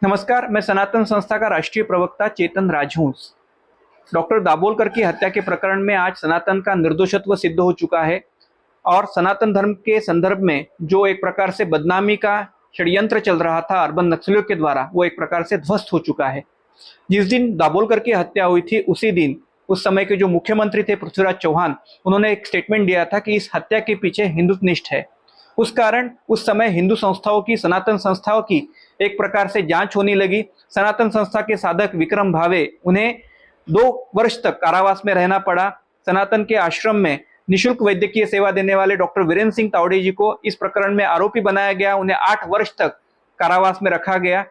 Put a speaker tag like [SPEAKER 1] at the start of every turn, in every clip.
[SPEAKER 1] नमस्कार, मैं सनातन संस्था का राष्ट्रीय प्रवक्ता चेतन राजहंस। डॉक्टर दाभोलकर की हत्या के प्रकरण में आज सनातन का निर्दोषत्व सिद्ध हो चुका है और सनातन धर्म के संदर्भ में जो एक प्रकार से बदनामी का षड्यंत्र चल रहा था अर्बन नक्सलियों के द्वारा, वो एक प्रकार से ध्वस्त हो चुका है। जिस दिन दाभोलकर की हत्या हुई थी उसी दिन उस समय के जो मुख्यमंत्री थे पृथ्वीराज चौहान, उन्होंने एक स्टेटमेंट दिया था कि इस हत्या के पीछे हिंदुत्वनिष्ठ है। उस कारण उस समय हिंदू संस्थाओं की, सनातन संस्थाओं की एक प्रकार से जांच होने लगी। सनातन संस्था के साधक विक्रम भावे, उन्हें 2 वर्ष तक कारावास में रहना पड़ा। सनातन के आश्रम में निःशुल्क वैद्यकीय सेवा देने वाले डॉक्टर वीरेंद्र सिंह तावड़े जी को इस प्रकरण में आरोपी बनाया गया, उन्हें 8 वर्ष तक कारावास में रखा गया।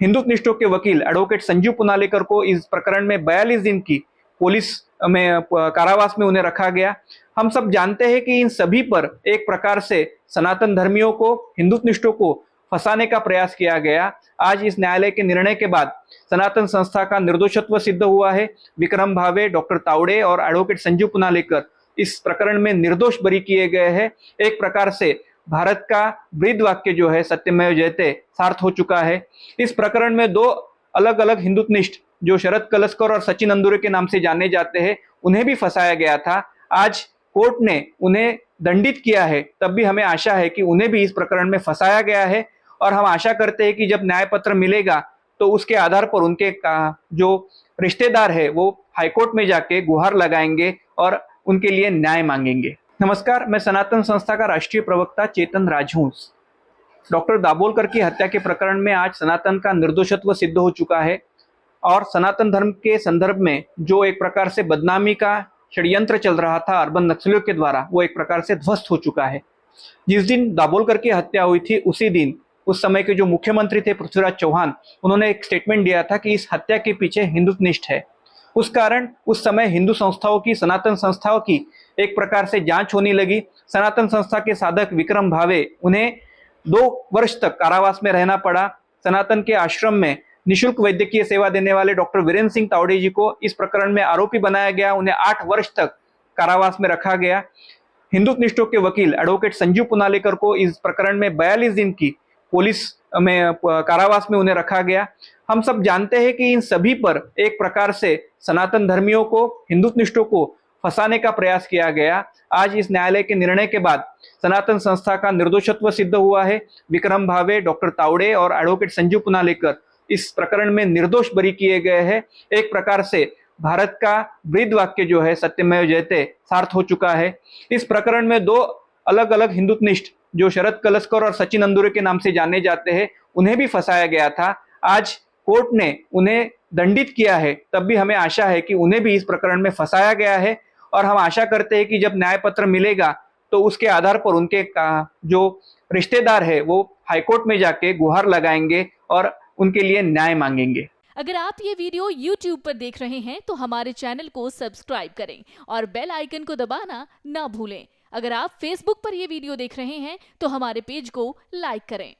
[SPEAKER 1] हिंदुत्वनिष्ठों के वकील एडवोकेट संजीव पुनालेकर को इस प्रकरण में 42 दिन की पुलिस में कारावास में उन्हें रखा गया। हम सब जानते हैं कि इन सभी पर एक प्रकार से सनातन धर्मियों को, हिंदुत्वनिष्ठों को फंसाने का प्रयास किया गया। आज इस न्यायालय के निर्णय के बाद सनातन संस्था का निर्दोषत्व सिद्ध हुआ है। विक्रम भावे, डॉक्टर तावड़े और एडवोकेट संजीव पुनालेकर इस प्रकरण में निर्दोष बरी किए गए हैं। एक प्रकार से भारत का ब्रीद वाक्य जो है सत्यमेव जयते सार्थ हो चुका है। इस प्रकरण में 2 अलग अलग हिंदुत्वनिष्ठ जो शरद कलस्कर और सचिन अंदुरे के नाम से जाने जाते हैं, उन्हें भी फंसाया गया था। आज कोर्ट ने उन्हें दंडित किया है, तब भी हमें आशा है कि उन्हें भी इस प्रकरण में फंसाया गया है और हम आशा करते हैं कि जब न्याय पत्र मिलेगा तो उसके आधार पर उनके जो रिश्तेदार है वो हाईकोर्ट में जाके गुहार लगाएंगे और उनके लिए न्याय मांगेंगे। नमस्कार, मैं सनातन संस्था का राष्ट्रीय प्रवक्ता चेतन राजहंस। डॉक्टर दाभोलकर की हत्या के प्रकरण में आज सनातन का निर्दोषत्व सिद्ध हो चुका है और सनातन धर्म के संदर्भ में जो एक प्रकार से बदनामी का षड्यंत्र चल रहा था अर्बन नक्सलियों के द्वारा, वो एक प्रकार से ध्वस्त हो चुका है। जिस दिन दाभोलकर की हत्या हुई थी उसी दिन उस समय के जो मुख्यमंत्री थे पृथ्वीराज चौहान, उन्होंने एक स्टेटमेंट दिया था कि इस हत्या के पीछे हिंदुत्वनिष्ठ है। उस कारण उस समय हिंदू संस्थाओं की, सनातन संस्थाओं की एक प्रकार से जांच होने लगी। सनातन संस्था के साधक विक्रम भावे, उन्हें 2 वर्ष तक कारावास में रहना पड़ा। सनातन के आश्रम में निःशुल्क वैद्यकीय सेवा देने वाले डॉक्टर वीरेंद्र सिंह तावड़े जी को इस प्रकरण में आरोपी बनाया गया, उन्हें 8 वर्ष तक कारावास में रखा गया। हिंदुत्वनिष्ठों के वकील एडवोकेट संजीव पुनालेकर को इस प्रकरण में 42 दिन की पुलिस में कारावास में उन्हें रखा गया। हम सब जानते हैं कि इन सभी पर एक प्रकार से सनातन धर्मियों को, हिंदुत्वनिष्ठों को फंसाने का प्रयास किया गया। आज इस न्यायालय के निर्णय के बाद सनातन संस्था का निर्दोषत्व सिद्ध हुआ है। विक्रम भावे, डॉक्टर तावड़े और एडवोकेट संजीव पुनालेकर इस प्रकरण में निर्दोष बरी किए गए हैं। एक प्रकार से भारत का ब्रीद वाक्य जो है सत्यमेव जयते सार्थ हो चुका है। इस प्रकरण में 2 अलग अलग हिंदुत्वनिष्ठ जो शरद कलस्कर और सचिन अंदुरे के नाम से जाने जाते हैं, उन्हें भी फंसाया गया था। आज कोर्ट ने उन्हें दंडित किया है, तब भी हमें आशा है कि उन्हें भी इस प्रकरण में फंसाया गया है और हम आशा करते हैं कि जब न्याय पत्र मिलेगा तो उसके आधार पर उनके जो रिश्तेदार है वो हाईकोर्ट में जाके गुहार लगाएंगे और उनके लिए न्याय मांगेंगे।
[SPEAKER 2] अगर आप ये वीडियो YouTube पर देख रहे हैं तो हमारे चैनल को सब्सक्राइब करें और बेल आइकन को दबाना ना भूलें। अगर आप Facebook पर ये वीडियो देख रहे हैं तो हमारे पेज को लाइक करें।